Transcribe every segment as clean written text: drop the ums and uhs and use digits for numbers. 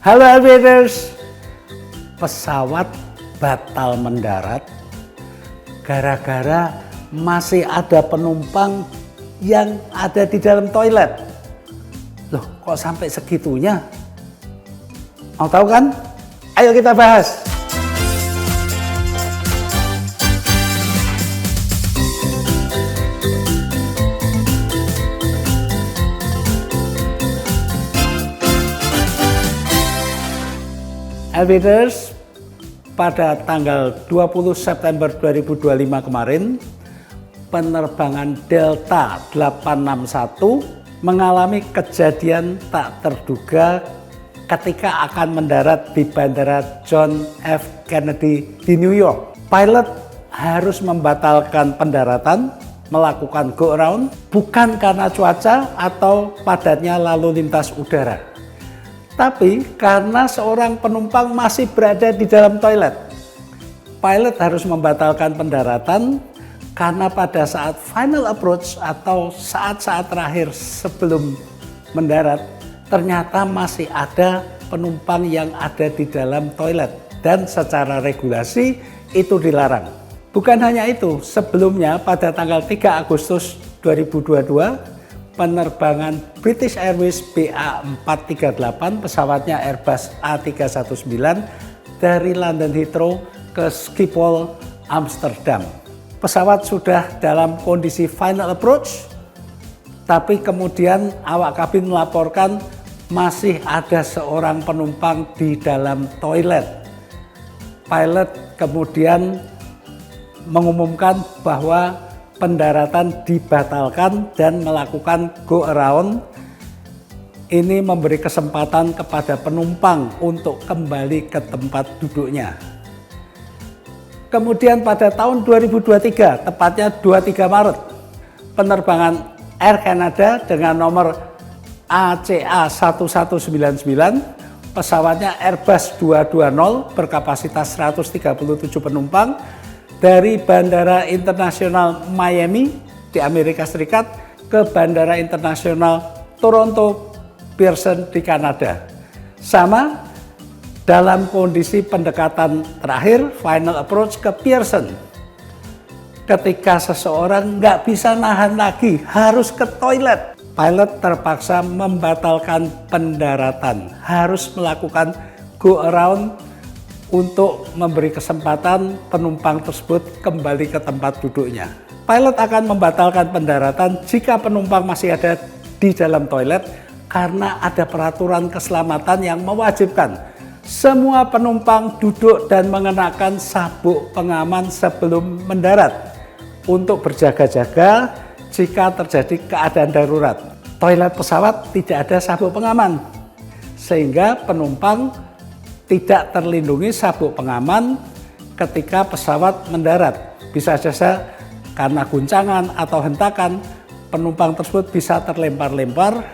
Halo Aviators, pesawat batal mendarat gara-gara masih ada penumpang yang ada di dalam toilet. Loh, kok sampai segitunya? Mau tahu kan? Ayo kita bahas. Aviators, pada tanggal 20 September 2025 kemarin, penerbangan Delta 861 mengalami kejadian tak terduga ketika akan mendarat di Bandara John F. Kennedy di New York. Pilot harus membatalkan pendaratan, melakukan go around, bukan karena cuaca atau padatnya lalu lintas udara, tapi karena seorang penumpang masih berada di dalam toilet. Pilot harus membatalkan pendaratan karena pada saat final approach atau saat-saat terakhir sebelum mendarat, ternyata masih ada penumpang yang ada di dalam toilet dan secara regulasi itu dilarang. Bukan hanya itu, sebelumnya pada tanggal 3 Agustus 2022, penerbangan British Airways BA438, pesawatnya Airbus A319 dari London Heathrow ke Schiphol, Amsterdam. Pesawat sudah dalam kondisi final approach, tapi kemudian awak kabin melaporkan masih ada seorang penumpang di dalam toilet. Pilot kemudian mengumumkan bahwa pendaratan dibatalkan dan melakukan go around. Ini memberi kesempatan kepada penumpang untuk kembali ke tempat duduknya. Kemudian pada tahun 2023, tepatnya 23 Maret, penerbangan Air Canada dengan nomor ACA 1199, pesawatnya Airbus 220 berkapasitas 137 penumpang, dari Bandara Internasional Miami di Amerika Serikat ke Bandara Internasional Toronto Pearson di Kanada. Sama dalam kondisi pendekatan terakhir, final approach ke Pearson. Ketika seseorang nggak bisa nahan lagi, harus ke toilet, pilot terpaksa membatalkan pendaratan, harus melakukan go around untuk memberi kesempatan penumpang tersebut kembali ke tempat duduknya. Pilot akan membatalkan pendaratan jika penumpang masih ada di dalam toilet karena ada peraturan keselamatan yang mewajibkan semua penumpang duduk dan mengenakan sabuk pengaman sebelum mendarat untuk berjaga-jaga jika terjadi keadaan darurat. Toilet pesawat tidak ada sabuk pengaman, sehingga penumpang tidak terlindungi sabuk pengaman ketika pesawat mendarat. Bisa saja karena guncangan atau hentakan, penumpang tersebut bisa terlempar-lempar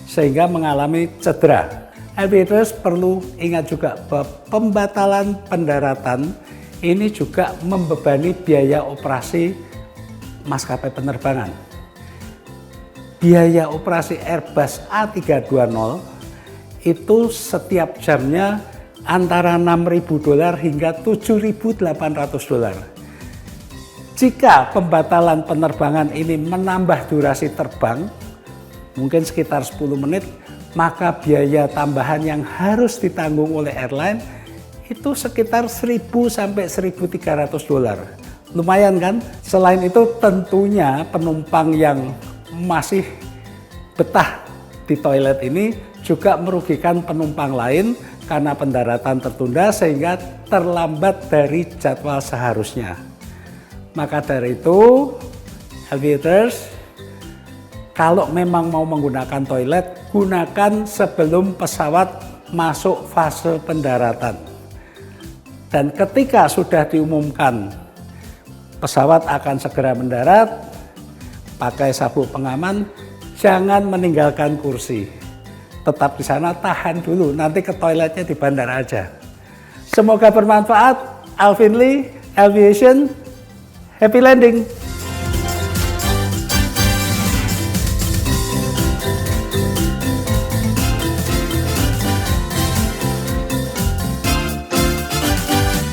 sehingga mengalami cedera. Aviators perlu ingat juga bahwa pembatalan pendaratan ini juga membebani biaya operasi maskapai penerbangan. Biaya operasi Airbus A320 itu setiap jamnya antara $6.000 hingga $7.800. Jika pembatalan penerbangan ini menambah durasi terbang, mungkin sekitar 10 menit, maka biaya tambahan yang harus ditanggung oleh airline itu sekitar $1.000 sampai $1.300. Lumayan kan? Selain itu tentunya penumpang yang masih betah di toilet ini juga merugikan penumpang lain karena pendaratan tertunda sehingga terlambat dari jadwal seharusnya. Maka dari itu, Aviators, kalau memang mau menggunakan toilet, gunakan sebelum pesawat masuk fase pendaratan. Dan ketika sudah diumumkan pesawat akan segera mendarat, pakai sabuk pengaman, jangan meninggalkan kursi. Tetap di sana, tahan dulu, nanti ke toiletnya di bandara aja. Semoga bermanfaat. Alvin Lee, Aviation, happy landing!